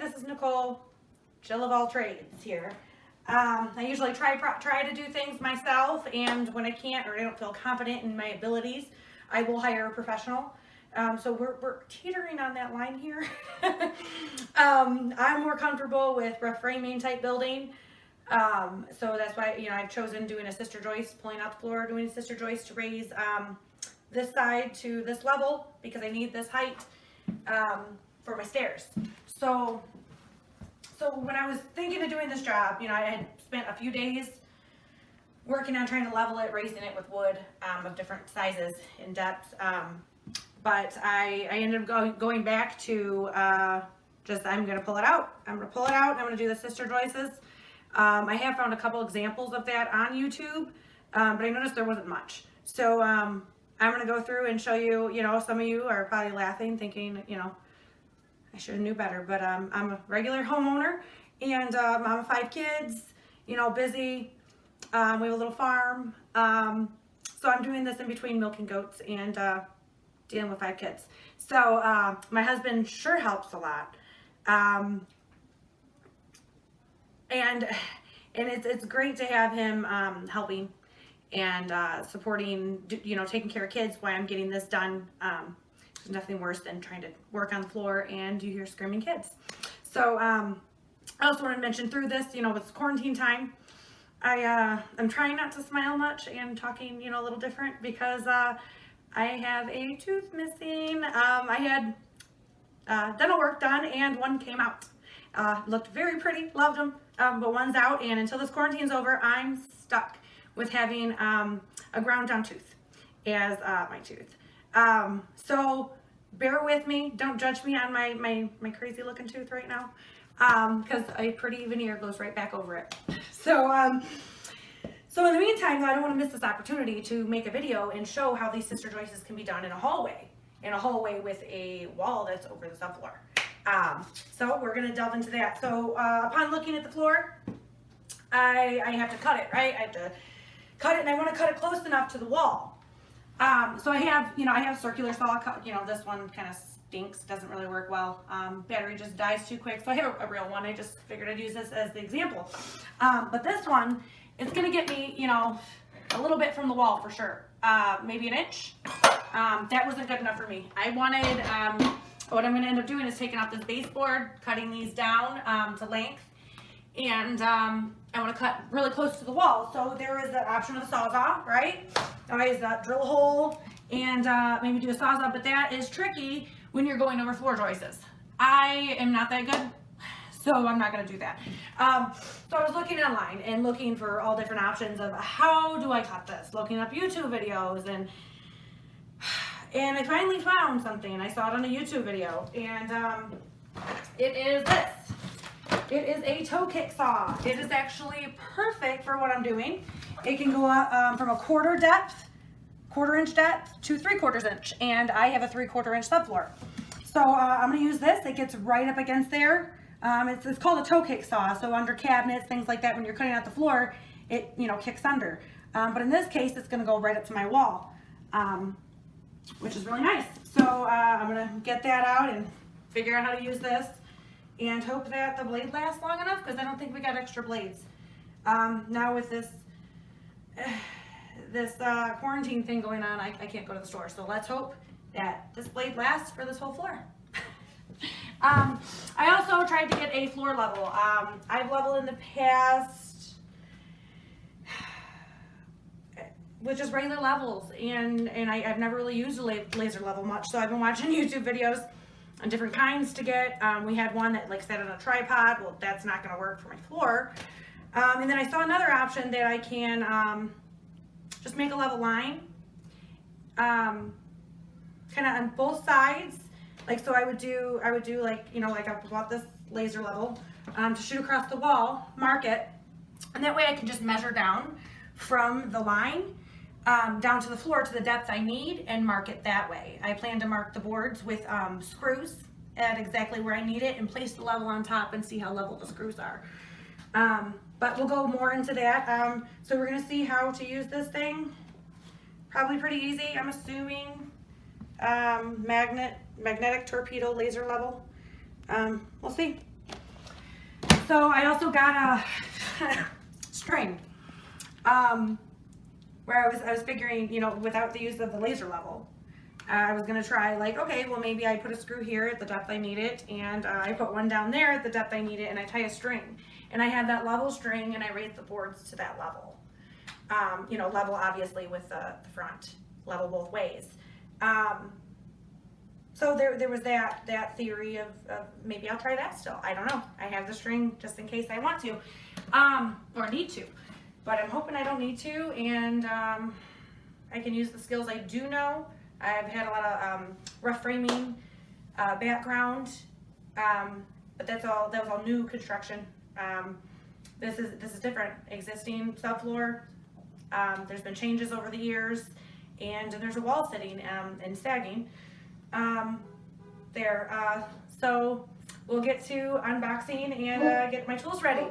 this is Nicole, Jill of all trades here. I usually try to do things myself, and when I can't or I don't feel confident in my abilities, I will hire a professional. So we're teetering on that line here. I'm more comfortable with rough framing type building. So that's why, you know, I've chosen doing a sister joist, pulling out the floor, doing a sister joist to raise this side to this level because I need this height for my stairs. So when I was thinking of doing this job, you know, I had spent a few days working on trying to level it, raising it with wood of different sizes and depths. But I ended up going back to just, I'm going to pull it out. I'm going to pull it out. I'm going to do the sister joists. I have found a couple examples of that on YouTube, but I noticed there wasn't much. So I'm going to go through and show you, you know, some of you are probably laughing, thinking, you know, I should have knew better, but I'm a regular homeowner, and mom of 5 kids, you know, busy. We have a little farm, so I'm doing this in between milking goats and dealing with 5 kids. So my husband sure helps a lot, and it's great to have him helping and supporting, you know, taking care of kids while I'm getting this done. There's nothing worse than trying to work on the floor and you hear screaming kids. So I also want to mention through this, you know, it's quarantine time. I'm trying not to smile much and talking, you know, a little different because I have a tooth missing. I had dental work done and one came out. Looked very pretty, loved them, but one's out, and until this quarantine's over, I'm stuck with having a ground down tooth as my tooth. So bear with me, don't judge me on my crazy looking tooth right now, because a pretty veneer goes right back over it. So in the meantime, I don't want to miss this opportunity to make a video and show how these sister joists can be done in a hallway with a wall that's over the subfloor. So we're going to delve into that. So upon looking at the floor, I have to cut it, right? I have to cut it, and I want to cut it close enough to the wall. So I have circular saw, you know, this one kind of stinks, doesn't really work well. Battery just dies too quick. So I have a real one. I just figured I'd use this as the example. But this one, it's going to get me, you know, a little bit from the wall for sure. Maybe an inch. That wasn't good enough for me. I wanted, what I'm going to end up doing is taking out this baseboard, cutting these down to length, and I want to cut really close to the wall. So there is the option of the Sawzall, right? Always drill a hole and maybe do a Sawzall, but that is tricky when you're going over floor joists. I am not that good, so I'm not going to do that. So I was looking online and looking for all different options of how do I cut this, looking up YouTube videos, and I finally found something. I saw it on a YouTube video, and it is this. It is a toe kick saw. It is actually perfect for what I'm doing. It can go up from a quarter inch depth to 3/4 inch, and I have a 3/4 inch subfloor. So I'm gonna use this. It gets right up against there. It's called a toe kick saw. So under cabinets, things like that, when you're cutting out the floor, it, you know, kicks under. But in this case, it's gonna go right up to my wall, which is really nice. So I'm gonna get that out and figure out how to use this, and hope that the blade lasts long enough, because I don't think we got extra blades. Now with this quarantine thing going on, I can't go to the store. So let's hope that this blade lasts for this whole floor. I also tried to get a floor level. I've leveled in the past with just regular levels, and I've never really used a laser level much. So I've been watching YouTube videos on different kinds to get. We had one that like sat on a tripod. Well, that's not going to work for my floor. And then I saw another option that I can just make a level line, kind of on both sides. Like, so I would do like, you know, like I bought this laser level to shoot across the wall, mark it, and that way I can just measure down from the line down to the floor to the depth I need and mark it that way. I plan to mark the boards with screws at exactly where I need it and place the level on top and see how level the screws are. But we'll go more into that. So we're gonna see how to use this thing. Probably pretty easy, I'm assuming. Magnetic torpedo laser level. We'll see. So I also got a string, where I was figuring, you know, without the use of the laser level, I was gonna try like, okay, well maybe I put a screw here at the depth I need it, and I put one down there at the depth I need it, and I tie a string, and I had that level string, and I raised the boards to that level. You know, level obviously with the front, level both ways. So there was that theory of maybe I'll try that still. I don't know. I have the string just in case I want to, or need to, but I'm hoping I don't need to, and I can use the skills I do know. I've had a lot of rough framing background, but that was all new construction. This is different. Existing subfloor. There's been changes over the years, and there's a wall sitting and sagging there. So we'll get to unboxing and get my tools ready.